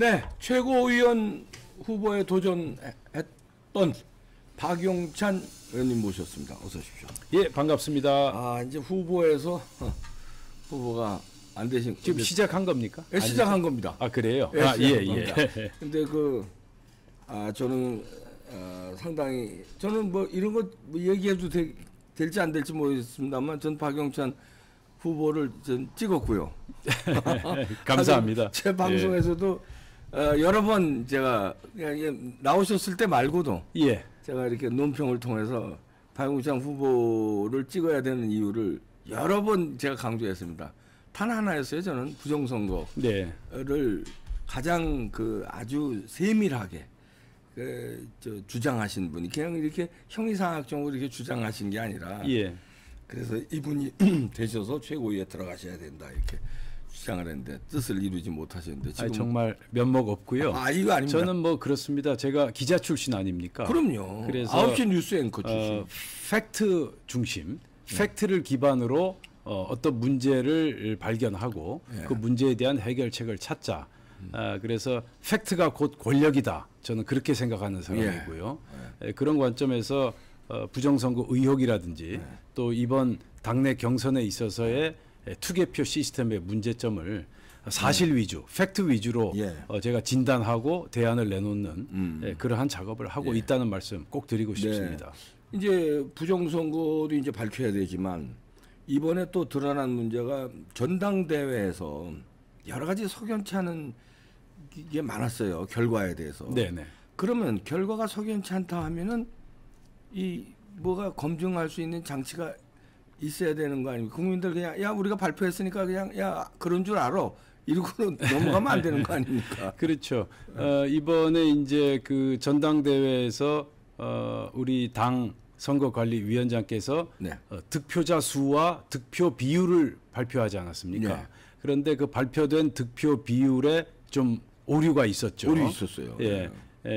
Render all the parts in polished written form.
네, 최고위원 후보에 도전했던 박용찬 의원님 모셨습니다. 어서 오십시오. 예, 반갑습니다. 아, 이제 후보에서 후보가 안 되신 지금 시작한 겁니까? 예, 시작한 겁니다. 아, 그래요? 예, 아, 예, 겁니다. 예. 근데 저는 상당히 저는 뭐 이런 거 얘기해도 될지 안 될지 모르겠습니다만 전 박용찬 후보를 전 찍었고요. 감사합니다. 제 방송에서도 여러 번 제가 그냥 나오셨을 때 말고도 예. 제가 이렇게 논평을 통해서 박용찬 후보를 찍어야 되는 이유를 여러 번 제가 강조했습니다. 단 하나였어요. 저는 부정선거를 네. 가장 아주 세밀하게 주장하신 분이 그냥 이렇게 형이상학적으로 이렇게 주장하신 게 아니라 예. 그래서 이분이 되셔서 최고위에 들어가셔야 된다 이렇게 주장을 했는데 뜻을 이루지 못하셨는데 지금 정말 면목 없고요. 아, 이거 아닙니다. 저는 뭐 그렇습니다. 제가 기자 출신 아닙니까? 그럼요. 그래서 9시 뉴스 앵커 출신. 팩트 중심, 팩트를 기반으로 어떤 문제를 발견하고 예. 그 문제에 대한 해결책을 찾자. 그래서 팩트가 곧 권력이다. 저는 그렇게 생각하는 사람이고요. 그런 관점에서 부정선거 의혹이라든지 또 이번 당내 경선에 있어서의 투개표 시스템의 문제점을 사실 위주, 팩트 위주로 제가 진단하고 대안을 내놓는 그러한 작업을 하고 있다는 말씀 꼭 드리고 싶습니다. 이제 부정선거도 이제 밝혀야 되지만 이번에 또 드러난 문제가 전당대회에서 여러 가지 석연치 않은 게 많았어요. 결과에 대해서. 네네. 그러면 결과가 석연치 않다 하면은 뭐가 검증할 수 있는 장치가 있어야 되는 거 아닙니까? 국민들 그냥 야 우리가 발표했으니까 그냥 야 그런 줄 알아 이러고 넘어가면 안 되는 거 아닙니까? 그렇죠. 이번에 이제 그 전당대회에서 우리 당 선거관리위원장께서 득표자 수와 득표 비율을 발표하지 않았습니까? 네. 그런데 그 발표된 득표 비율에 좀 오류가 있었죠. 오류 있었어요. 예,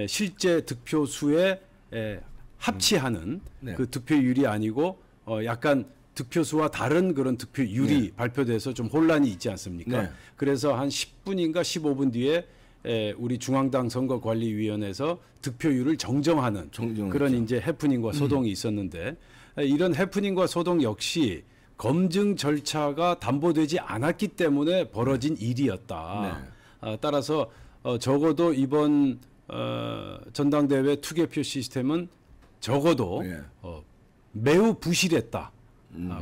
실제 득표 수에 합치하는 그 득표율이 아니고 약간 득표수와 다른 그런 득표율이 발표돼서 좀 혼란이 있지 않습니까? 그래서 한 10분인가 15분 뒤에 우리 중앙당 선거관리위원회에서 득표율을 정정하는 그런 이제 해프닝과 소동이 있었는데 이런 해프닝과 소동 역시 검증 절차가 담보되지 않았기 때문에 벌어진 일이었다. 따라서 적어도 이번 전당대회 투개표 시스템은 적어도 매우 부실했다.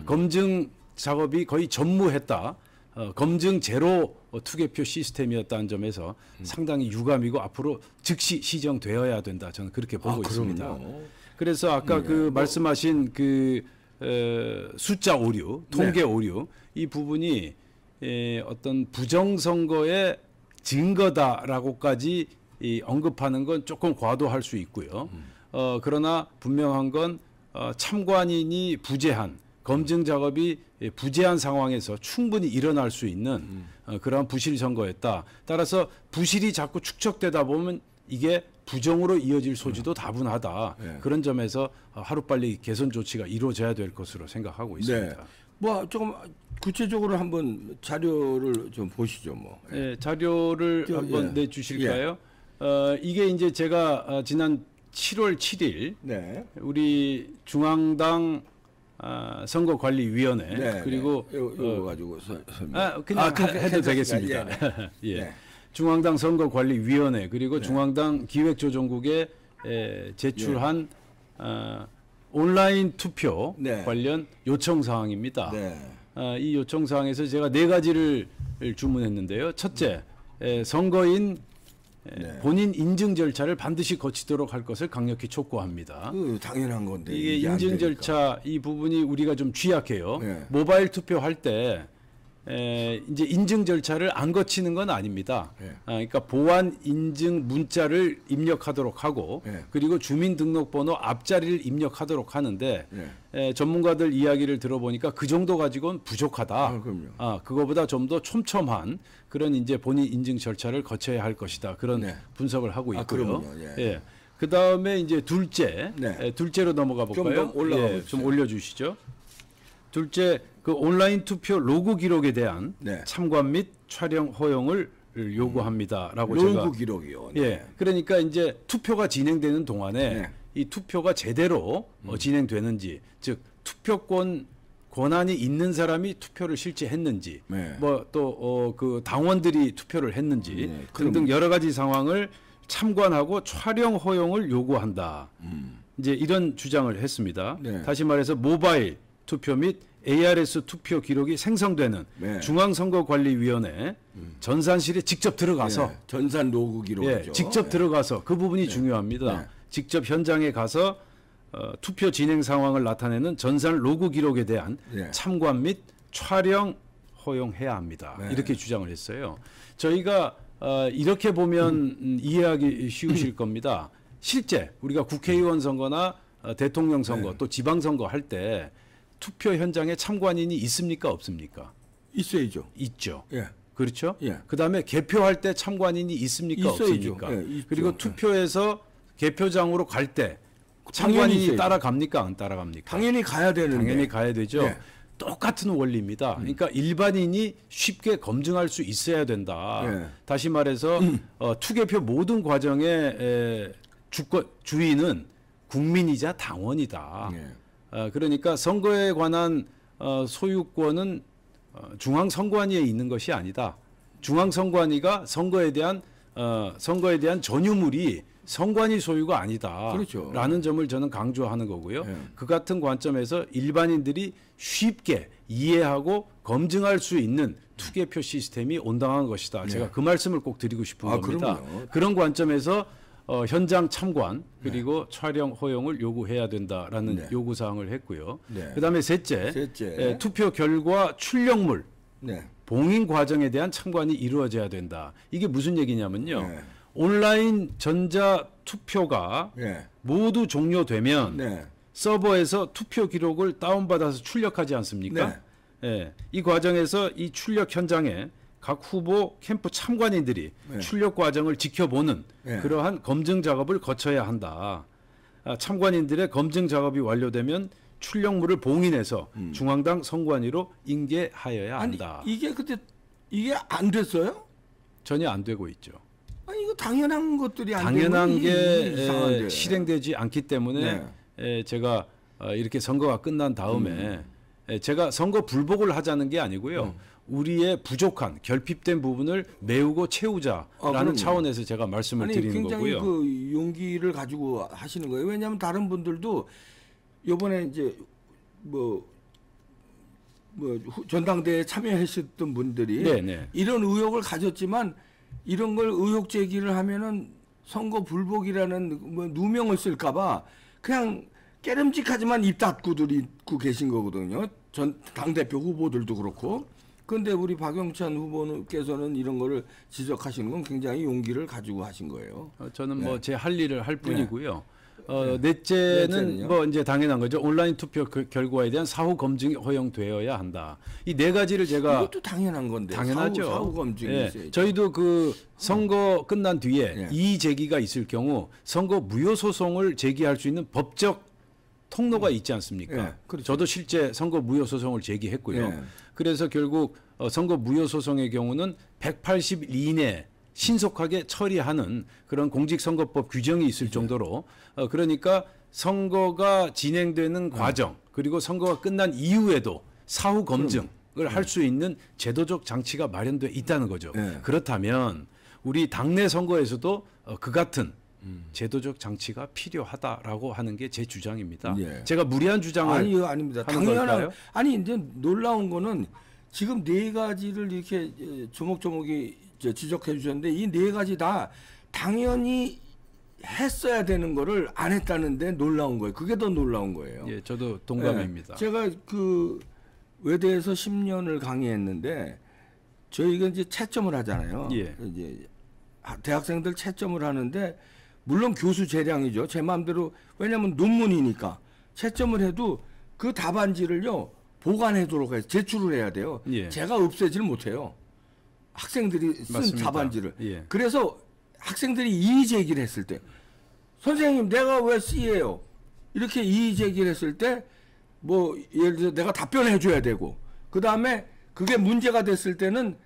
검증 작업이 거의 전무했다. 검증 제로 투개표 시스템이었다는 점에서 상당히 유감이고 앞으로 즉시 시정되어야 된다. 저는 그렇게 보고 있습니다. 그래서 아까 말씀하신 숫자 오류, 통계 오류 이 부분이 어떤 부정선거의 증거다라고까지 언급하는 건 조금 과도할 수 있고요. 그러나 분명한 건 참관인이 부재한 검증 작업이 부재한 상황에서 충분히 일어날 수 있는 그러한 부실 선거였다. 따라서 부실이 자꾸 축적되다 보면 이게 부정으로 이어질 소지도 다분하다. 그런 점에서 하루빨리 개선 조치가 이루어져야 될 것으로 생각하고 있습니다. 뭐 조금 구체적으로 한번 자료를 좀 보시죠. 자료를 한번 내주실까요? 이게 이제 제가 지난 7월 7일 우리 중앙당 선거관리위원회 그리고 이거 가지고 그냥 해도 되겠습니다. 중앙당 선거관리위원회 그리고 중앙당 기획조정국에 제출한 온라인 투표 관련 요청 사항입니다. 이 요청 사항에서 제가 4가지를 주문했는데요. 첫째, 선거인 본인 인증 절차를 반드시 거치도록 할 것을 강력히 촉구합니다. 당연한 건데 이게 인증 절차 이 부분이 우리가 좀 취약해요. 모바일 투표할 때 이제 인증 절차를 안 거치는 건 아닙니다. 그러니까 보안 인증 문자를 입력하도록 하고 그리고 주민등록번호 앞자리를 입력하도록 하는데 전문가들 이야기를 들어보니까 그 정도 가지고는 부족하다. 그거보다 좀 더 촘촘한 그런 이제 본인 인증 절차를 거쳐야 할 것이다. 그런 분석을 하고 있고요. 그 다음에 이제 둘째로 넘어가 볼까요? 좀 올려주시죠. 둘째, 그 온라인 투표 로그 기록에 대한 참관 및 촬영 허용을 요구합니다라고 로그 제가 기록이요. 네. 예, 그러니까 이제 투표가 진행되는 동안에 네. 이 투표가 제대로 진행되는지, 즉 투표권 권한이 있는 사람이 투표를 실제 했는지, 네. 뭐 또 그 당원들이 투표를 했는지 등등 여러 가지 상황을 참관하고 촬영 허용을 요구한다. 이제 이런 주장을 했습니다. 네. 다시 말해서 모바일 투표 및 ARS 투표 기록이 생성되는 네. 중앙선거관리위원회 전산실에 직접 들어가서 네. 전산 로그 기록이죠. 예, 직접 들어가서 그 부분이 중요합니다. 네. 직접 현장에 가서 투표 진행 상황을 나타내는 전산 로그 기록에 대한 참관 및 촬영 허용해야 합니다. 이렇게 주장을 했어요. 저희가 이렇게 보면 이해하기 쉬우실 겁니다. 실제 우리가 국회의원 선거나 대통령 선거 또 지방선거 할 때 투표 현장에 참관인이 있습니까 없습니까? 있어야죠. 있죠. 예. 그렇죠? 예. 그다음에 개표할 때 참관인이 있습니까 있어야죠. 없습니까? 예, 그리고 투표에서 개표장으로 갈 때 참관인이 따라갑니까 안 따라갑니까? 당연히 가야 되는데. 당연히 가야 되죠. 예. 똑같은 원리입니다. 그러니까 일반인이 쉽게 검증할 수 있어야 된다. 예. 다시 말해서 투개표 모든 과정의 주인은 국민이자 당원이다. 예. 그러니까 선거에 관한 소유권은 중앙선관위에 있는 것이 아니다. 중앙선관위가 선거에 대한 전유물이 선관위 소유가 아니다. 그렇죠. 라는 점을 저는 강조하는 거고요. 예. 그 같은 관점에서 일반인들이 쉽게 이해하고 검증할 수 있는 투개표 시스템이 온당한 것이다. 제가 그 말씀을 꼭 드리고 싶은 겁니다. 그럼요. 그런 관점에서 현장 참관 그리고 촬영 허용을 요구해야 된다라는 요구 사항을 했고요. 그다음에 셋째. 투표 결과 출력물 봉인 과정에 대한 참관이 이루어져야 된다. 이게 무슨 얘기냐면요. 온라인 전자 투표가 모두 종료되면 서버에서 투표 기록을 다운받아서 출력하지 않습니까? 이 과정에서 이 출력 현장에 각 후보 캠프 참관인들이 출력 과정을 지켜보는 그러한 검증 작업을 거쳐야 한다. 참관인들의 검증 작업이 완료되면 출력물을 봉인해서 중앙당 선관위로 인계하여야 한다. 아니, 이게 안 됐어요? 전혀 안 되고 있죠. 아니 이거 당연한 것들이 안 당연한 게 실행되지 않기 때문에 제가 이렇게 선거가 끝난 다음에 제가 선거 불복을 하자는 게 아니고요. 우리의 부족한 결핍된 부분을 메우고 채우자라는 차원에서 제가 말씀을 드리는 굉장히 거고요. 그 용기를 가지고 하시는 거예요. 왜냐하면 다른 분들도 이번에 이제 뭐 전당대회에 참여하셨던 분들이 이런 의혹을 가졌지만 이런 걸 의혹 제기를 하면은 선거 불복이라는 뭐 누명을 쓸까봐 그냥 깨름직하지만 입 닫고들 있고 계신 거거든요. 전 당대표 후보들도 그렇고. 그런데 우리 박영찬 후보께서는 이런 거를 지적하시는 건 굉장히 용기를 가지고 하신 거예요. 저는 뭐 제 할 일을 할 뿐이고요. 넷째는 뭐 이제 당연한 거죠. 온라인 투표 결과에 대한 사후 검증이 허용되어야 한다. 이 네 가지를 제가 이것도 당연한 건데. 당연하죠. 사후 검증이 있어야죠. 저희도 그 선거 끝난 뒤에 이의 제기가 있을 경우 선거 무효 소송을 제기할 수 있는 법적 통로가 있지 않습니까? 그렇죠. 저도 실제 선거 무효 소송을 제기했고요. 그래서 결국 선거 무효 소송의 경우는 180일 이내 신속하게 처리하는 그런 공직선거법 규정이 있을 정도로 그러니까 선거가 진행되는 과정 그리고 선거가 끝난 이후에도 사후 검증을 할 수 있는 제도적 장치가 마련되어 있다는 거죠. 그렇다면 우리 당내 선거에서도 그 같은 제도적 장치가 필요하다라고 하는 게 제 주장입니다. 제가 무리한 주장을 아닙니다. 하는 걸까요? 아니 이제 놀라운 거는 지금 네 가지를 이렇게 조목조목이 지적해 주셨는데 이 네 가지 다 당연히 했어야 되는 거를 안 했다는데 놀라운 거예요. 그게 더 놀라운 거예요. 예, 저도 동감입니다. 제가 그 외대에서 10년을 강의했는데 저희가 이제 채점을 하잖아요. 이제 대학생들 채점을 하는데 물론 교수 재량이죠. 제 마음대로 왜냐하면 논문이니까 채점을 해도 그 답안지를요 보관하도록 해서 제출을 해야 돼요. 제가 없애지를 못해요. 학생들이 쓴 맞습니다. 답안지를. 그래서 학생들이 이의 제기를 했을 때 선생님 내가 왜 C예요? 이렇게 이의 제기를 했을 때 뭐 예를 들어 내가 답변해 줘야 되고 그 다음에 그게 문제가 됐을 때는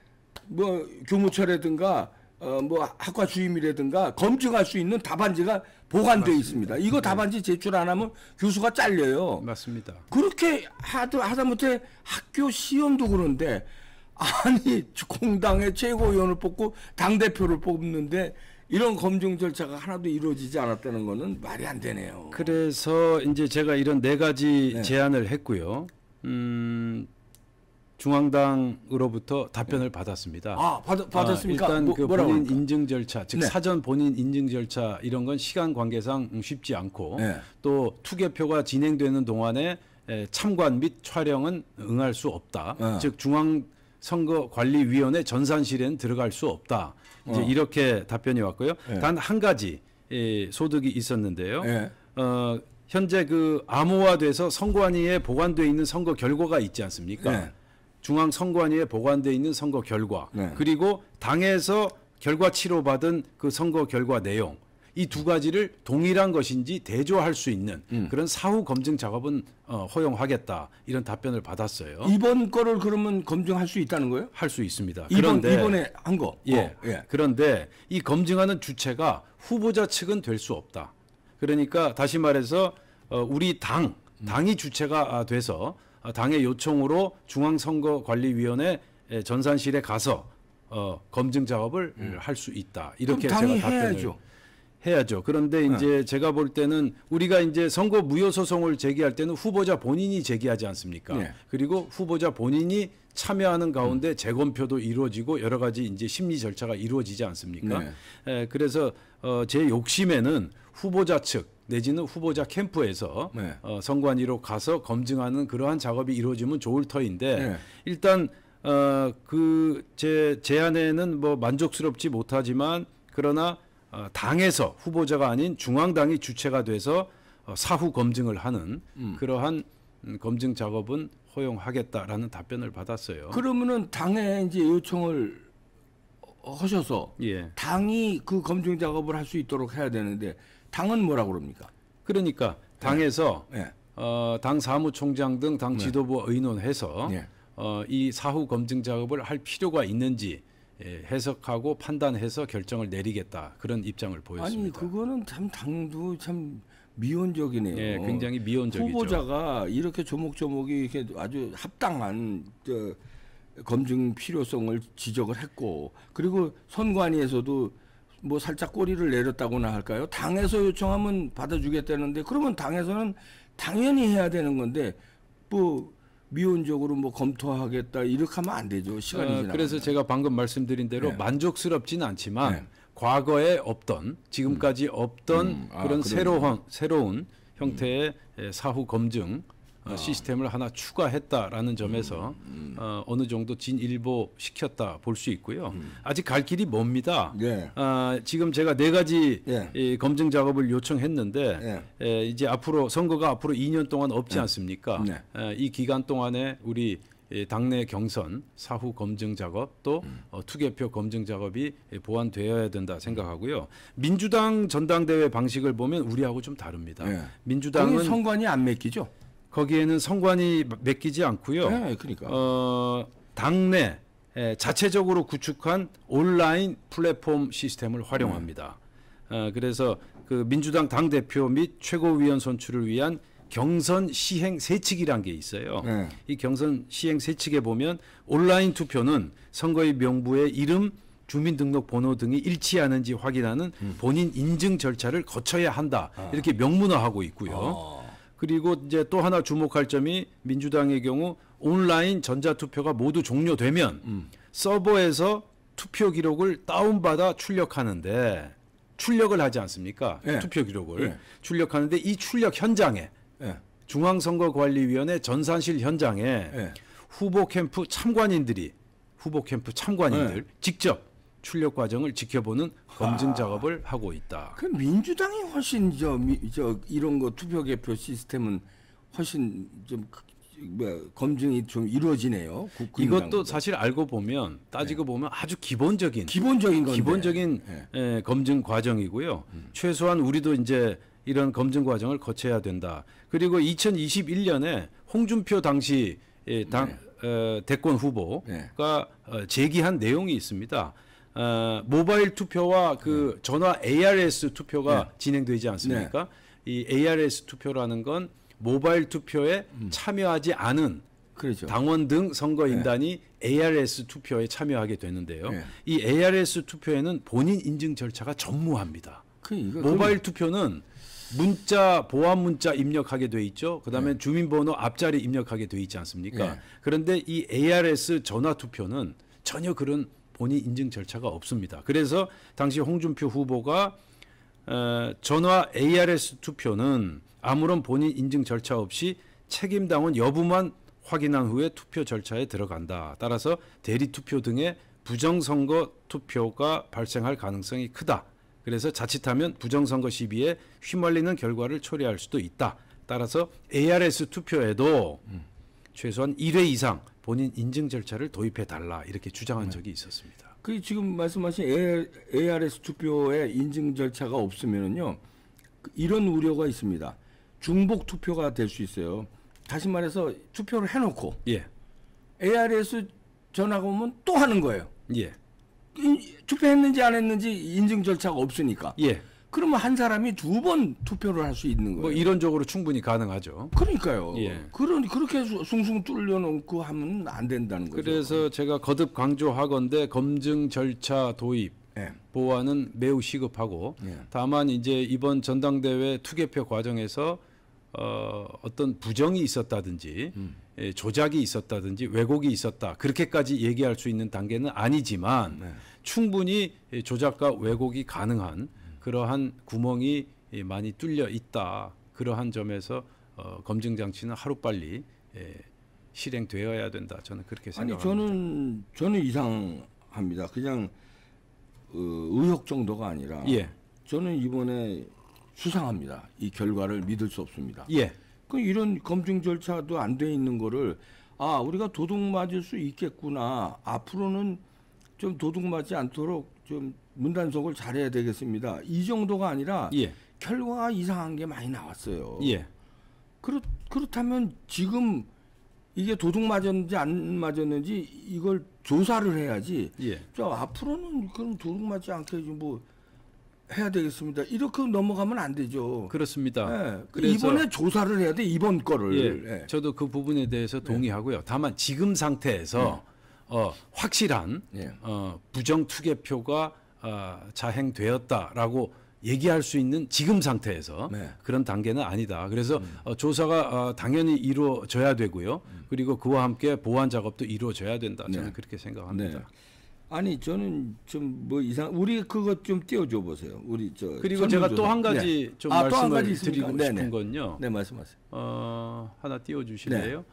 뭐 교무처라든가 뭐 학과 주임이라든가 검증할 수 있는 답안지가 보관돼 있습니다. 이거 답안지 제출 안 하면 교수가 잘려요. 맞습니다. 그렇게 하다못해 학교 시험도 그런데 아니 공당의 최고위원을 뽑고 당 대표를 뽑는데 이런 검증 절차가 하나도 이루어지지 않았다는 거는 말이 안 되네요. 그래서 이제 제가 이런 4가지 네. 제안을 했고요. 중앙당으로부터 답변을 받았습니다. 받았습니까? 일단 그 본인 그러니까? 인증 절차, 즉 네. 사전 본인 인증 절차 이런 건 시간 관계상 쉽지 않고 네. 또 투개표가 진행되는 동안에 참관 및 촬영은 응할 수 없다. 즉 중앙선거관리위원회 전산실에는 들어갈 수 없다. 이제 이렇게 답변이 왔고요. 네. 단 한 가지 소득이 있었는데요. 네. 현재 그 암호화돼서 선관위에 보관돼 있는 선거 결과가 있지 않습니까? 네. 중앙선관위에 보관돼 있는 선거 결과 네. 그리고 당에서 결과 치료받은 그 선거 결과 내용 이 2가지를 동일한 것인지 대조할 수 있는 그런 사후 검증 작업은 허용하겠다 이런 답변을 받았어요. 이번 거를 그러면 검증할 수 있다는 거예요? 할 수 있습니다. 이번에 한 거. 예. 예. 그런데 이 검증하는 주체가 후보자 측은 될 수 없다. 그러니까 다시 말해서 우리 당이 주체가 돼서 당의 요청으로 중앙선거관리위원회 전산실에 가서 검증 작업을 할 수 있다. 이렇게 제가 당이 답변을 해야죠. 그런데 이제 제가 볼 때는 우리가 이제 선거 무효 소송을 제기할 때는 후보자 본인이 제기하지 않습니까? 네. 그리고 후보자 본인이 참여하는 가운데 재검표도 이루어지고 여러 가지 이제 심리 절차가 이루어지지 않습니까? 네. 그래서 제 욕심에는 후보자 측 내지는 후보자 캠프에서 네. 선관위로 가서 검증하는 그러한 작업이 이루어지면 좋을 터인데 네. 일단 그 제 제안에는 뭐 만족스럽지 못하지만 그러나 당에서 후보자가 아닌 중앙당이 주체가 돼서 사후 검증을 하는 그러한 검증 작업은 허용하겠다라는 답변을 받았어요. 그러면은 당에 이제 요청을 하셔서 예. 당이 그 검증 작업을 할 수 있도록 해야 되는데 당은 뭐라고 그럽니까? 그러니까 당에서 네. 당 사무총장 등 당 지도부 의논해서 네. 이 사후 검증 작업을 할 필요가 있는지 해석하고 판단해서 결정을 내리겠다 그런 입장을 보였습니다. 아니 그거는 참 당도 참 미온적이네요. 예, 굉장히 미온적이죠. 후보자가 이렇게 조목조목이 이렇게 아주 합당한 검증 필요성을 지적을 했고 그리고 선관위에서도 뭐 살짝 꼬리를 내렸다고나 할까요? 당에서 요청하면 받아주겠다는데 그러면 당에서는 당연히 해야 되는 건데 뭐 미온적으로 뭐 검토하겠다 이렇게 하면 안 되죠. 시간이 지나면. 그래서 제가 방금 말씀드린 대로 네. 만족스럽지는 않지만 네. 과거에 없던 지금까지 없던 그런 새로운 형태의 사후 검증 시스템을 하나 추가했다라는 점에서 어느 정도 진일보 시켰다 볼 수 있고요. 아직 갈 길이 멉니다. 네. 지금 제가 4가지 네. 이 검증 작업을 요청했는데 이제 앞으로 선거가 앞으로 2년 동안 없지 않습니까? 네. 이 기간 동안에 우리 당내 경선 사후 검증 작업 또 투개표 검증 작업이 보완되어야 된다 생각하고요. 민주당 전당대회 방식을 보면 우리하고 좀 다릅니다. 네. 민주당은 선관위 안 맡기죠? 거기에는 선관위 맡기지 않고요. 네, 그러니까. 당내 자체적으로 구축한 온라인 플랫폼 시스템을 활용합니다. 그래서 그 민주당 당 대표 및 최고위원 선출을 위한 경선 시행 세칙이란 게 있어요. 네. 이 경선 시행 세칙에 보면 온라인 투표는 선거의 명부의 이름, 주민등록번호 등이 일치하는지 확인하는 본인 인증 절차를 거쳐야 한다. 이렇게 명문화하고 있고요. 그리고 이제 또 하나 주목할 점이 민주당의 경우 온라인 전자투표가 모두 종료되면 서버에서 투표 기록을 다운받아 출력하는데 출력을 하지 않습니까? 네. 투표 기록을 네. 출력하는데 이 출력 현장에 네. 중앙선거관리위원회 전산실 현장에 네. 후보 캠프 참관인들 네. 직접 출력 과정을 지켜보는 검증 작업을 하고 있다. 그 민주당이 훨씬 이런 거 투표 개표 시스템은 훨씬 좀 검증이 좀 이루어지네요. 이것도 사실 알고 보면 따지고 보면 아주 기본적인 건데. 검증 과정이고요. 최소한 우리도 이제 이런 검증 과정을 거쳐야 된다. 그리고 2021년에 홍준표 당시 대권 후보가 제기한 내용이 있습니다. 모바일 투표와 그 전화 ARS 투표가 진행되지 않습니까? 이 ARS 투표라는 건 모바일 투표에 참여하지 않은 그렇죠. 당원 등 선거인단이 ARS 투표에 참여하게 되는데요. 이 ARS 투표에는 본인 인증 절차가 전무합니다. 모바일 투표는 문자, 보안 문자 입력하게 돼 있죠. 그다음에 주민번호 앞자리 입력하게 돼 있지 않습니까? 그런데 이 ARS 전화 투표는 전혀 그런 본인 인증 절차가 없습니다. 그래서 당시 홍준표 후보가 전화 ARS 투표는 아무런 본인 인증 절차 없이 책임당원 여부만 확인한 후에 투표 절차에 들어간다. 따라서 대리 투표 등의 부정선거 투표가 발생할 가능성이 크다. 그래서 자칫하면 부정선거 시비에 휘말리는 결과를 초래할 수도 있다. 따라서 ARS 투표에도 최소한 1회 이상 본인 인증 절차를 도입해 달라 이렇게 주장한 적이 있었습니다. 그 지금 말씀하신 ARS 투표에 인증 절차가 없으면요 이런 우려가 있습니다. 중복 투표가 될 수 있어요. 다시 말해서 투표를 해놓고 ARS 전화가 오면 또 하는 거예요. 투표했는지 안 했는지 인증 절차가 없으니까. 그러면 한 사람이 2번 투표를 할 수 있는 거예요. 뭐 이론적으로 충분히 가능하죠. 그러니까요. 그렇게 숭숭 뚫려놓고 하면 안 된다는 거죠. 그래서 제가 거듭 강조하건대 검증 절차 도입 보완은 매우 시급하고 다만 이제 이번 전당대회 투개표 과정에서 어떤 부정이 있었다든지 조작이 있었다든지 왜곡이 있었다 그렇게까지 얘기할 수 있는 단계는 아니지만 충분히 조작과 왜곡이 가능한 그러한 구멍이 많이 뚫려 있다. 그러한 점에서 검증 장치는 하루빨리 실행되어야 된다. 저는 그렇게 생각합니다. 아니 저는 이상합니다. 그냥 의혹 정도가 아니라 저는 이번에 수상합니다. 이 결과를 믿을 수 없습니다. 그 이런 검증 절차도 안 돼 있는 거를 우리가 도둑 맞을 수 있겠구나. 앞으로는 좀 도둑 맞지 않도록 좀 문단속을 잘해야 되겠습니다. 이 정도가 아니라 결과가 이상한 게 많이 나왔어요. 그렇다면 지금 이게 도둑 맞았는지 안 맞았는지 이걸 조사를 해야지. 저 앞으로는 그럼 도둑 맞지 않게 뭐 해야 되겠습니다. 이렇게 넘어가면 안 되죠. 그렇습니다. 그래서 이번에 조사를 해야 돼. 이번 거를. 저도 그 부분에 대해서 동의하고요. 다만 지금 상태에서 확실한 부정 투개표가 자행되었다라고 얘기할 수 있는 지금 상태에서 그런 단계는 아니다. 그래서 조사가 당연히 이루어져야 되고요. 그리고 그와 함께 보완 작업도 이루어져야 된다. 저는 그렇게 생각합니다. 아니 저는 좀 뭐 우리 그것 좀 띄워줘 보세요. 우리 그리고 제가 또 한 가지 좀 말씀을 드리고 싶은 건요. 말씀하세요. 하나 띄워주실래요?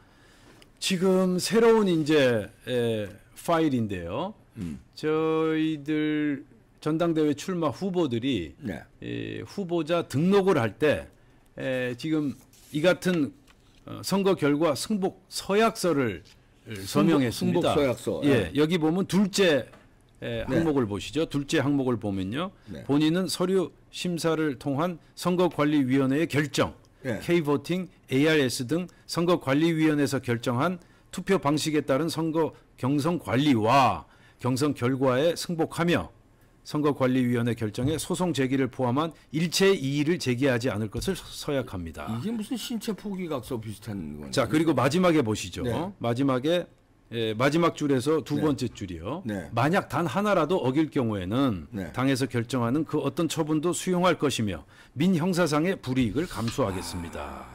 지금 새로운 이제 파일인데요. 저희들 전당대회 출마 후보들이 후보자 등록을 할 때 지금 이 같은 선거 결과 승복 서약서를 서명했습니다. 승복 서약서. 여기 보면 둘째 항목을 보시죠. 둘째 항목을 보면요. 본인은 서류 심사를 통한 선거관리위원회의 결정, K보팅, ARS 등 선거관리위원회에서 결정한 투표 방식에 따른 선거 경선 관리와 경선 결과에 승복하며 선거관리위원회 결정에 소송 제기를 포함한 일체의 이의를 제기하지 않을 것을 서약합니다. 이게 무슨 신체 포기각서 비슷한 건가요? 자, 그리고 마지막에 보시죠. 마지막에 마지막 줄에서 두 번째 줄이요. 만약 단 하나라도 어길 경우에는 당에서 결정하는 그 어떤 처분도 수용할 것이며 민형사상의 불이익을 감수하겠습니다.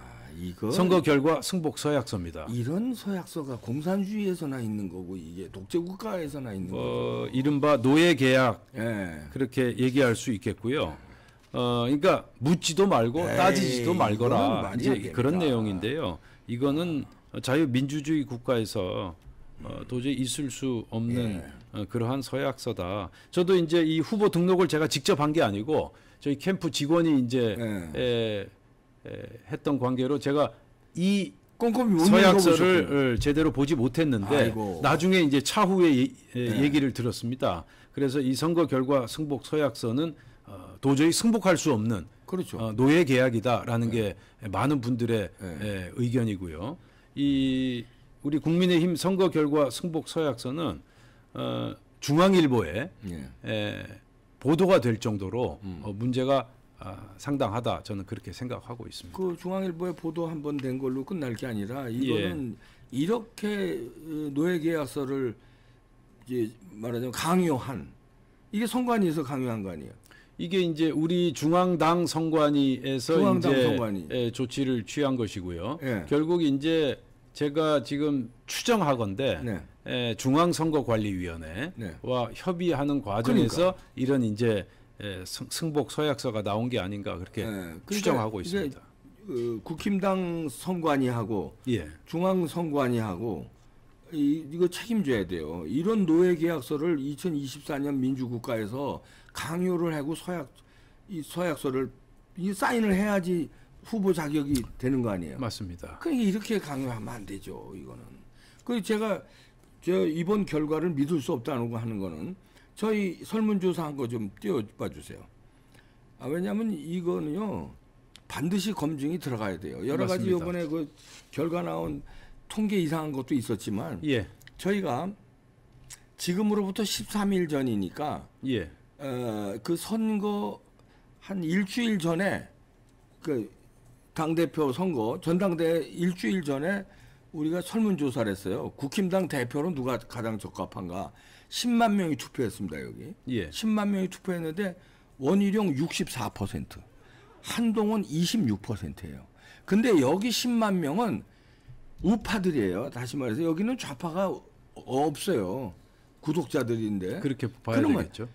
선거 결과 승복 서약서입니다. 이런 서약서가 공산주의에서나 있는 거고 이게 독재국가에서나 있는 거고. 이른바 노예 계약 그렇게 얘기할 수 있겠고요. 그러니까 묻지도 말고 따지지도 말거라 이제 그런 내용인데요. 이거는 자유민주주의 국가에서 도저히 있을 수 없는 그러한 서약서다. 저도 이제 이 후보 등록을 제가 직접 한 게 아니고 저희 캠프 직원이 이제 했던 관계로 제가 이 서약서를 제대로 보지 못했는데 나중에 이제 차후에 얘기를 들었습니다. 그래서 이 선거 결과 승복 서약서는 도저히 승복할 수 없는 노예 계약이다라는 게 많은 분들의 의견이고요. 이 우리 국민의힘 선거 결과 승복 서약서는 중앙일보에 보도가 될 정도로 문제가 상당하다 저는 그렇게 생각하고 있습니다. 그 중앙일보에 보도 한 번 된 걸로 끝날 게 아니라 이거는 이렇게 노예계약서를 이제 말하자면 강요한 이게 선관위에서 강요한 거 아니에요? 이게 이제 우리 중앙당 선관위에서 이제 조치를 취한 것이고요. 결국 이제 제가 지금 추정하건대 중앙선거관리위원회와 협의하는 과정에서 이런 이제 승복 서약서가 나온 게 아닌가 그렇게 추정하고 있습니다. 국힘당 선관위하고 중앙선관위하고 이거 책임져야 돼요. 이런 노예계약서를 2024년 민주국가에서 강요를 하고 이 서약서를 사인을 해야지 후보 자격이 되는 거 아니에요? 맞습니다. 그러니까 이렇게 강요하면 안 되죠. 이거는. 그 제가 이번 결과를 믿을 수 없다는 거 하는 거는 저희 설문조사한 거 좀 띄워봐 주세요. 왜냐하면 이거는요 반드시 검증이 들어가야 돼요. 여러 가지 이번에 그 결과 나온 통계 이상한 것도 있었지만 저희가 지금으로부터 13일 전이니까 그 선거 한 일주일 전에 그 당대표 선거 전당대회 일주일 전에 우리가 설문조사를 했어요. 국힘당 대표로 누가 가장 적합한가 10만 명이 투표했습니다. 여기 10만 명이 투표했는데 원희룡 64% 한동훈 26%예요. 근데 여기 10만 명은 우파들이에요. 다시 말해서 여기는 좌파가 없어요. 구독자들인데. 그렇게 봐야 되겠죠.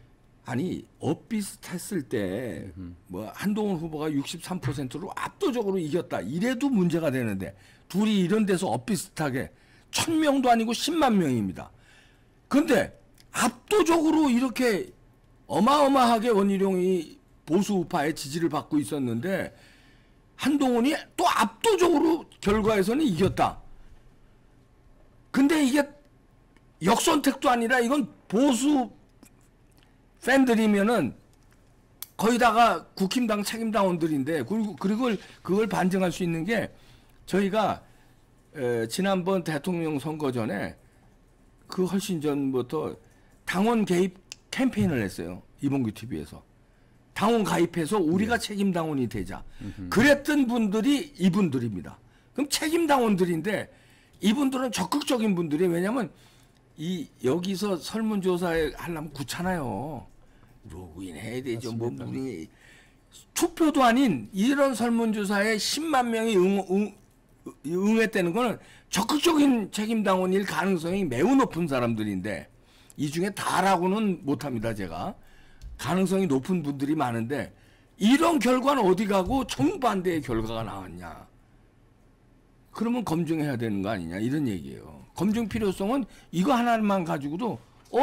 아니 엇비슷했을 때 뭐 한동훈 후보가 63%로 압도적으로 이겼다. 이래도 문제가 되는데 둘이 이런 데서 엇비슷하게 1000명도 아니고 10만 명입니다. 근데 압도적으로 이렇게 어마어마하게 원희룡이 보수 우파의 지지를 받고 있었는데 한동훈이 또 압도적으로 결과에서는 이겼다. 근데 이게 역선택도 아니라 이건 보수 팬들이면은 거의 다가 국힘당 책임당원들인데 그리고 그걸 반증할 수 있는 게 저희가 지난번 대통령 선거 전에 그 훨씬 전부터 당원 개입 캠페인을 했어요. 이봉규 TV에서. 당원 가입해서 우리가 책임당원이 되자. 그랬던 분들이 이분들입니다. 그럼 책임당원들인데 이분들은 적극적인 분들이 왜냐면 여기서 설문조사에 하려면 귀찮아요. 로그인 해야 되죠. 맞습니다. 뭐 투표도 아닌 이런 설문조사에 10만 명이 응했다는 거는 적극적인 책임당원일 가능성이 매우 높은 사람들인데 이 중에 다라고는 못합니다. 제가. 가능성이 높은 분들이 많은데 이런 결과는 어디 가고 정반대의 결과가 나왔냐. 그러면 검증해야 되는 거 아니냐 이런 얘기예요. 검증 필요성은 이거 하나만 가지고도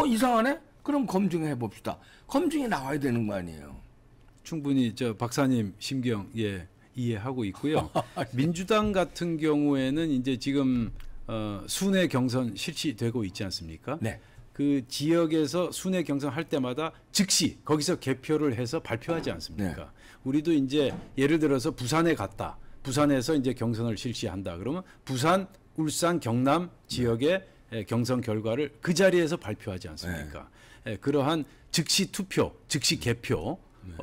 이상하네? 그럼 검증해 봅시다. 검증이 나와야 되는 거 아니에요. 충분히 박사님 심경 이해하고 있고요. 민주당 같은 경우에는 이제 지금 순회 경선 실시되고 있지 않습니까? 네. 그 지역에서 순회 경선 할 때마다 즉시 거기서 개표를 해서 발표하지 않습니까? 네. 우리도 이제 예를 들어서 부산에 갔다. 부산에서 이제 경선을 실시한다. 그러면 부산, 울산, 경남 지역의 경선 결과를 그 자리에서 발표하지 않습니까? 그러한 즉시 투표, 즉시 개표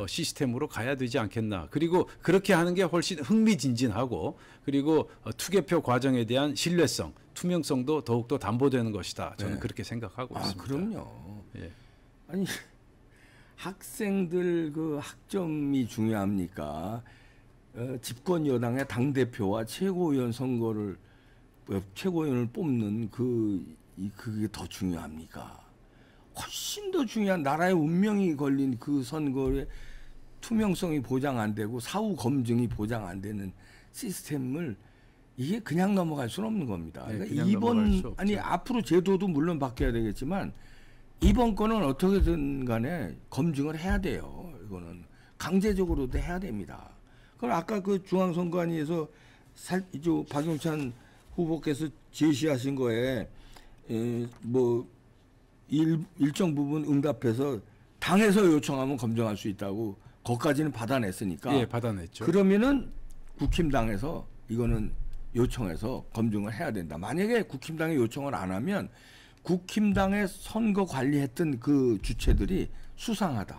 시스템으로 가야 되지 않겠나. 그리고 그렇게 하는 게 훨씬 흥미진진하고 그리고 투개표 과정에 대한 신뢰성, 투명성도 더욱더 담보되는 것이다. 저는 그렇게 생각하고 있습니다. 그럼요. 아니 학생들 그 학점이 중요합니까? 집권 여당의 당 대표와 최고위원 선거를 최고위원을 뽑는 그게 더 중요합니까? 훨씬 더 중요한 나라의 운명이 걸린 그 선거의 투명성이 보장 안 되고 사후 검증이 보장 안 되는 시스템을 이게 그냥 넘어갈 수는 없는 겁니다. 그러니까 앞으로 제도도 물론 바뀌어야 되겠지만 이번 거는 어떻게든 간에 검증을 해야 돼요. 이거는 강제적으로도 해야 됩니다. 그럼 아까 그 중앙선관위에서 박용찬 후보께서 제시하신 거에 뭐 일정 부분 응답해서 당에서 요청하면 검증할 수 있다고 거기까지는 받아냈으니까. 받아냈죠. 그러면은 국힘당에서 이거는 요청해서 검증을 해야 된다. 만약에 국힘당이 요청을 안 하면 국힘당의 선거 관리했던 그 주체들이 수상하다.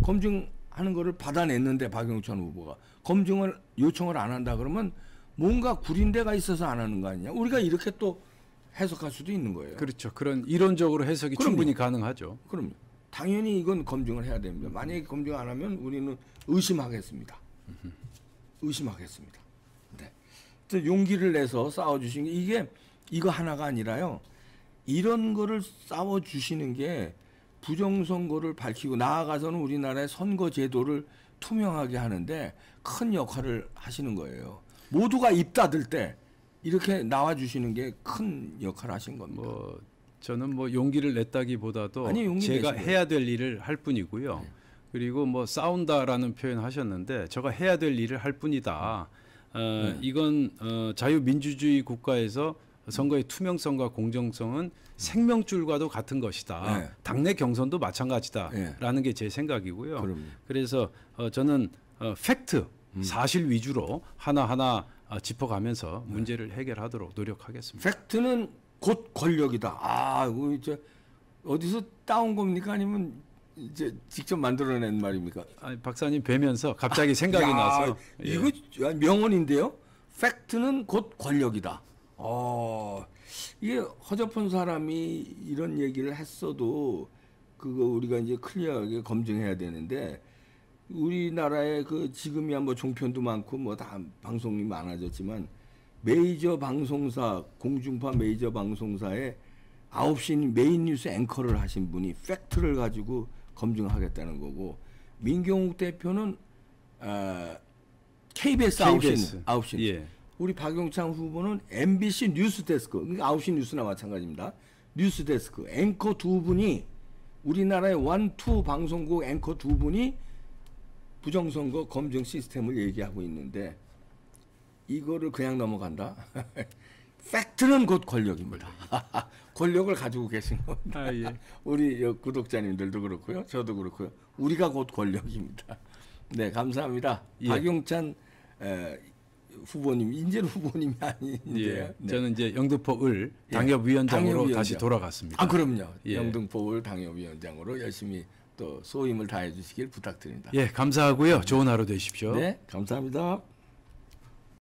검증하는 거를 받아냈는데 박영천 후보가 검증을 요청을 안 한다 그러면 뭔가 구린 데가 있어서 안 하는 거 아니냐. 우리가 이렇게 또 해석할 수도 있는 거예요. 그렇죠. 그런 이론적으로 해석이 그럼요. 충분히 가능하죠. 그럼요. 당연히 이건 검증을 해야 됩니다. 만약에 검증 안 하면 우리는 의심하겠습니다. 의심하겠습니다. 네. 용기를 내서 싸워주신 게 이거 하나가 아니라요. 이런 거를 싸워주시는 게 부정선거를 밝히고 나아가서는 우리나라의 선거 제도를 투명하게 하는데 큰 역할을 하시는 거예요. 모두가 입 닫을 때 이렇게 나와주시는 게 큰 역할을 하신 겁니다. 저는 용기를 냈다기보다도 아니, 제가 해야 될 일을 할 뿐이고요. 네. 그리고 싸운다라는 표현 하셨는데 제가 해야 될 일을 할 뿐이다. 네. 이건 자유민주주의 국가에서 선거의 투명성과 공정성은 생명줄과도 같은 것이다. 네. 당내 경선도 마찬가지다라는 게 제 생각이고요. 그럼요. 그래서 저는 팩트, 사실 위주로 하나하나 짚어가면서 문제를 해결하도록 노력하겠습니다. 팩트는 곧 권력이다. 이거 이제 어디서 따온 겁니까? 아니면 이제 직접 만들어낸 말입니까? 박사님 뵈면서 갑자기 생각이 나서. 이거 명언인데요. 팩트는 곧 권력이다. 이게 허접한 사람이 이런 얘기를 했어도 그거 우리가 이제 클리어하게 검증해야 되는데 우리나라의 지금이야 종편도 많고 다 방송이 많아졌지만 메이저 방송사 공중파 메이저 방송사에 9시 메인 뉴스 앵커를 하신 분이 팩트를 가지고 검증하겠다는 거고 민경욱 대표는 KBS 9시 예. 우리 박용창 후보는 MBC 뉴스데스크, 그러니까 9시 뉴스나 마찬가지입니다. 뉴스데스크 앵커 두 분이 우리나라의 1, 2 방송국 앵커 두 분이 부정선거 검증 시스템을 얘기하고 있는데 이거를 그냥 넘어간다? 팩트는 곧 권력입니다. 권력을 가지고 계신 겁니다. 예. 우리 구독자님들도 그렇고요. 저도 그렇고요. 우리가 곧 권력입니다. 네, 감사합니다. 예. 박용찬 후보님, 인제 후보님이 아닌데요. 예. 네. 저는 이제 영등포 을 당협위원장으로 다시 돌아갔습니다. 그럼요. 영등포 을 당협위원장으로 열심히 또 소임을 다해 주시길 부탁드립니다. 예, 감사하고요. 좋은 하루 되십시오. 네, 감사합니다.